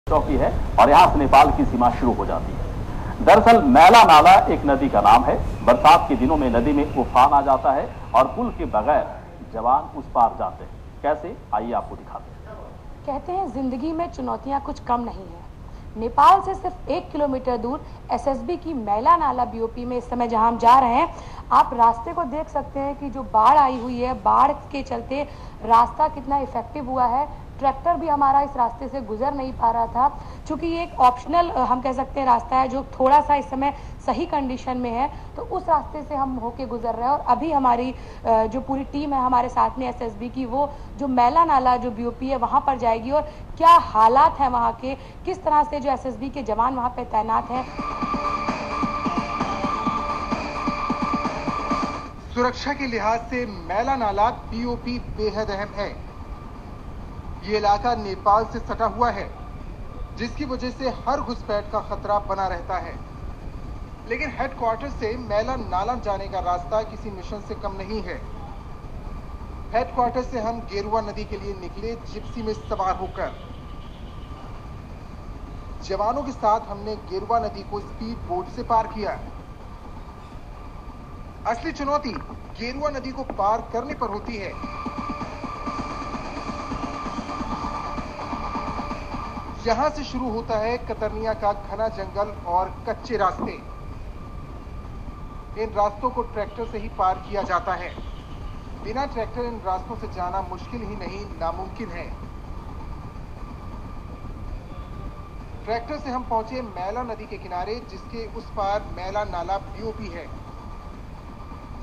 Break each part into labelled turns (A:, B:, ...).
A: चौकी है और यहां से नेपाल की सीमा शुरू हो जाती है। दरअसल मैला नाला एक नदी का नाम है। बरसात के दिनों में नदी में उफान आ जाता है और पुल के बगैर जवान उस पार जाते हैं। कैसे, आइए आपको दिखाते हैं।
B: कहते हैं जिंदगी में चुनौतियां कुछ कम नहीं है। नेपाल से सिर्फ 1 किलोमीटर दूर एसएसबी की मैला नाला बीओपी में इस समय जहां हम जा रहे हैं, आप रास्ते को देख सकते हैं कि जो बाढ़ आई हुई है, बाढ़ के चलते रास्ता कितना इफेक्टिव हुआ है। ट्रैक्टर भी हमारा इस रास्ते से गुजर नहीं पा रहा था, क्योंकि ये एक ऑप्शनल हम कह सकते हैं रास्ता है जो थोड़ा सा इस समय सही कंडीशन में है, तो उस रास्ते से हम होके गुजर रहे हैं। और अभी हमारी जो पूरी टीम है हमारे साथ में एसएसबी की, वो जो मैला नाला जो बीओपी है वहां पर जाएगी और क्या हालात हैं वहां के, किस तरह से जो एसएसबी के जवान वहां पे तैनात हैं।
C: सुरक्षा के लिहाज से मैला नाला बीओपी बेहद अहम है। ये इलाका नेपाल से सटा हुआ है, जिसकी वजह से हर घुसपैठ का खतरा बना रहता है। लेकिन हेडक्वार्टर से मैला नाला जाने का रास्ता किसी मिशन से कम नहीं है। हेडक्वार्टर से हम गेरुआ नदी के लिए निकले जिप्सी में सवार होकर। जवानों के साथ हमने गेरुआ नदी को स्पीड बोट से पार किया। असली चुनौती गेरुआ नदी को पार करने पर होती है। यहां से शुरू होता है कतरनिया का घना जंगल और कच्चे रास्ते। इन रास्तों को ट्रैक्टर से ही पार किया जाता है। बिना ट्रैक्टर इन रास्तों से जाना मुश्किल ही नहीं, नामुमकिन है। ट्रैक्टर से हम पहुंचे मैला नदी के किनारे, जिसके उस पार मैला नाला बीओपी है।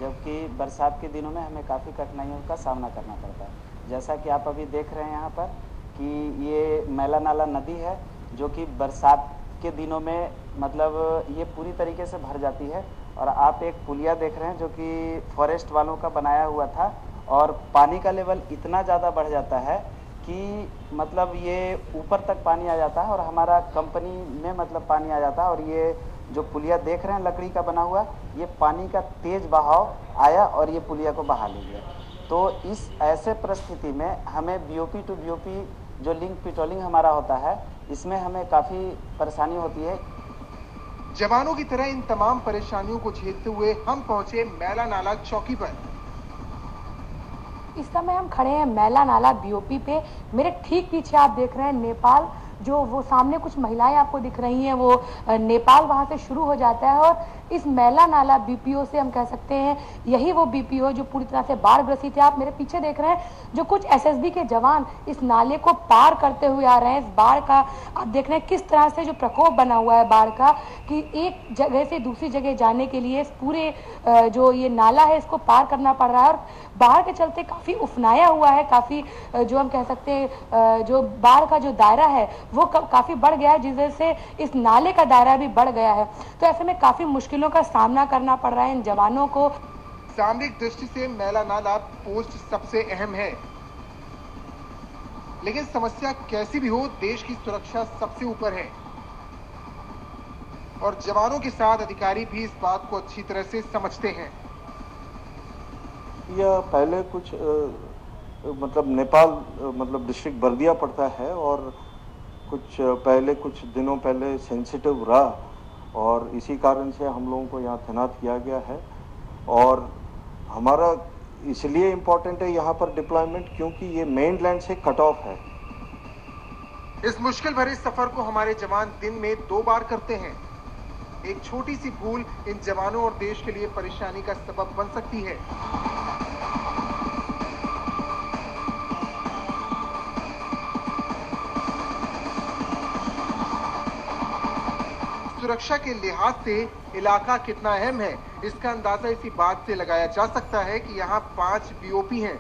D: जबकि बरसात के दिनों में हमें काफ़ी कठिनाइयों का सामना करना पड़ता है। जैसा कि आप अभी देख रहे हैं यहाँ पर कि ये मैला नाला नदी है, जो कि बरसात के दिनों में मतलब ये पूरी तरीके से भर जाती है। और आप एक पुलिया देख रहे हैं जो कि फॉरेस्ट वालों का बनाया हुआ था, और पानी का लेवल इतना ज़्यादा बढ़ जाता है कि मतलब ये ऊपर तक पानी आ जाता है और हमारा कंपनी में मतलब पानी आ जाता है। और ये जो पुलिया देख रहे हैं लकड़ी का बना हुआ, ये पानी का तेज बहाव आया और ये पुलिया को बहा ले गया। तो इस ऐसे परिस्थिति में हमें बीओपी टू बीओपी जो लिंक पेट्रोलिंग हमारा होता है, इसमें हमें काफ़ी परेशानी होती है।
C: जवानों की तरह इन तमाम परेशानियों को झेलते हुए हम पहुंचे मैला नाला चौकी पर।
B: इस समय हम खड़े हैं मैला नाला बीओपी पे। मेरे ठीक पीछे आप देख रहे हैं नेपाल, जो वो सामने कुछ महिलाएं आपको दिख रही हैं, वो नेपाल वहां से शुरू हो जाता है। और इस मैला नाला बीपीओ से हम कह सकते हैं यही वो बीपीओ जो पूरी तरह से बाढ़ ग्रसित है। आप मेरे पीछे देख रहे हैं जो कुछ एसएसबी के जवान इस नाले को पार करते हुए आ रहे हैं। इस बाढ़ का आप देख रहे हैं किस तरह से जो प्रकोप बना हुआ है बाढ़ का, कि एक जगह से दूसरी जगह जाने के लिए इस पूरे जो ये नाला है इसको पार करना पड़ रहा है। और बाढ़ के चलते काफ़ी उफनाया हुआ है, काफ़ी जो हम कह सकते हैं जो बाढ़ का जो दायरा है वो काफ़ी बढ़ गया है, जिस वजह से इस नाले का दायरा भी बढ़ गया है। तो ऐसे में काफ़ी मुश्किलों का सामना करना पड़ रहा है इन जवानों को।
C: सामरिक दृष्टि से मैला नाला पोस्ट सबसे अहम है, लेकिन समस्या कैसी भी हो, देश की सुरक्षा सबसे ऊपर है। और जवानों के साथ अधिकारी भी इस बात को अच्छी तरह से समझते हैं।
E: यह पहले कुछ मतलब नेपाल मतलब डिस्ट्रिक्ट बर्दिया पड़ता है, और कुछ दिनों पहले सेंसिटिव रहा, और इसी कारण से हम लोगों को यहाँ तैनात किया गया है। और हमारा इसलिए इम्पोर्टेंट है यहाँ पर डिप्लॉयमेंट, क्योंकि ये मेनलैंड से कट ऑफ है।
C: इस मुश्किल भरे सफर को हमारे जवान दिन में 2 बार करते हैं। एक छोटी सी भूल इन जवानों और देश के लिए परेशानी का सबब बन सकती है। सुरक्षा के लिहाज से इलाका कितना अहम है, इसका अंदाजा इसी बात से लगाया जा सकता है कि यहाँ 5 बीओपी हैं,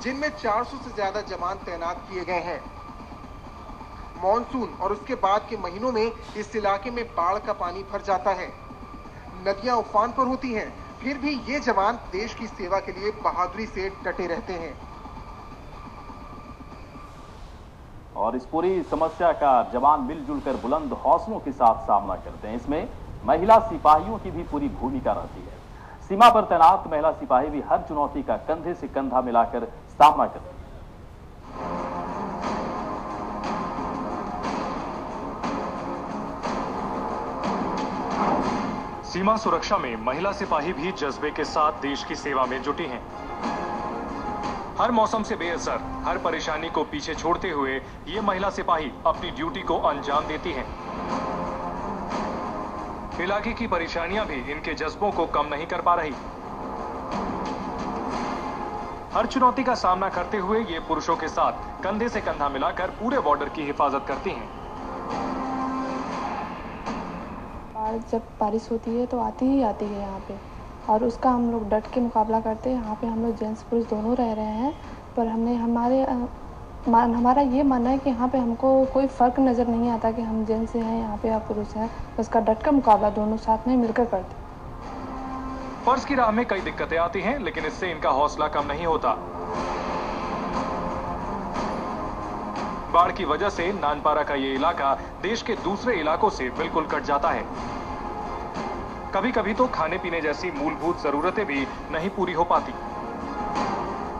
C: जिनमें 400 से ज्यादा जवान तैनात किए गए हैं। मॉनसून और उसके बाद के महीनों में इस इलाके में बाढ़ का पानी भर जाता है, नदियां उफान पर होती हैं, फिर भी ये जवान देश की सेवा के लिए बहादुरी से डटे रहते हैं।
A: और इस पूरी समस्या का जवान मिलजुल कर बुलंद हौसलों के साथ सामना करते हैं। इसमें महिला सिपाहियों की भी पूरी भूमिका रहती है। सीमा पर तैनात महिला सिपाही भी हर चुनौती का कंधे से कंधा मिलाकर सामना करते हैं।
F: सीमा सुरक्षा में महिला सिपाही भी जज्बे के साथ देश की सेवा में जुटी हैं। हर मौसम से बेअसर, हर परेशानी को पीछे छोड़ते हुए ये महिला सिपाही अपनी ड्यूटी को अंजाम देती हैं। इलाके की परेशानियां भी इनके जज्बों को कम नहीं कर पा रही। हर चुनौती का सामना करते हुए ये पुरुषों के साथ कंधे से कंधा मिलाकर पूरे बॉर्डर की हिफाजत करती हैं।
G: जब बारिश होती है तो आती ही आती है यहाँ पे, और उसका हम लोग डट के मुकाबला करते हैं। यहाँ पे हम लोग जेंट्स पुरुष दोनों रह रहे हैं, पर हमारा ये मानना है कि यहाँ पे हमको कोई फ़र्क नज़र नहीं आता कि हम जेंट्स हैं यहाँ पे या पुरुष हैं। उसका डट का मुकाबला दोनों साथ में मिलकर करते हैं।
F: फर्ज की राह में कई दिक्कतें आती हैं, लेकिन इससे इनका हौसला कम नहीं होता। बाढ़ की वजह से नानपारा का ये इलाका देश के दूसरे इलाकों से बिल्कुल कट जाता है। कभी कभी तो खाने पीने जैसी मूलभूत जरूरतें भी नहीं पूरी हो पाती।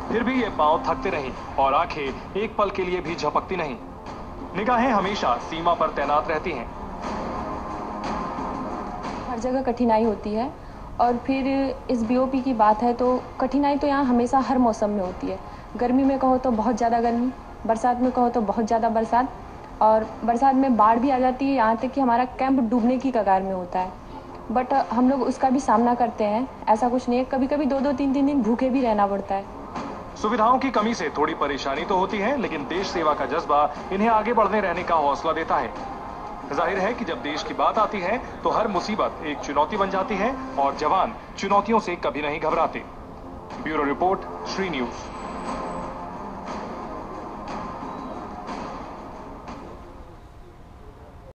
F: फिर भी ये पांव थकते नहीं और आंखें एक पल के लिए भी झपकती नहीं। निगाहें हमेशा सीमा पर तैनात रहती हैं।
G: हर जगह कठिनाई होती है, और फिर इस बीओपी की बात है तो कठिनाई तो यहाँ हमेशा हर मौसम में होती है। गर्मी में कहो तो बहुत ज़्यादा गर्मी, बरसात में कहो तो बहुत ज़्यादा बरसात, और बरसात में बाढ़ भी आ जाती है। यहाँ तक कि हमारा कैंप डूबने की कगार में होता है, बट हम लोग उसका भी सामना करते हैं। ऐसा कुछ नहीं है, कभी कभी 2-2, 3-3 दिन भूखे भी रहना पड़ता है।
F: सुविधाओं की कमी से थोड़ी परेशानी तो होती है, लेकिन देश सेवा का जज्बा इन्हें आगे बढ़ने रहने का हौसला देता है। जाहिर है कि जब देश की बात आती है तो हर मुसीबत एक चुनौती बन जाती है और जवान चुनौतियों से कभी नहीं घबराते। Bureau report, Shri news.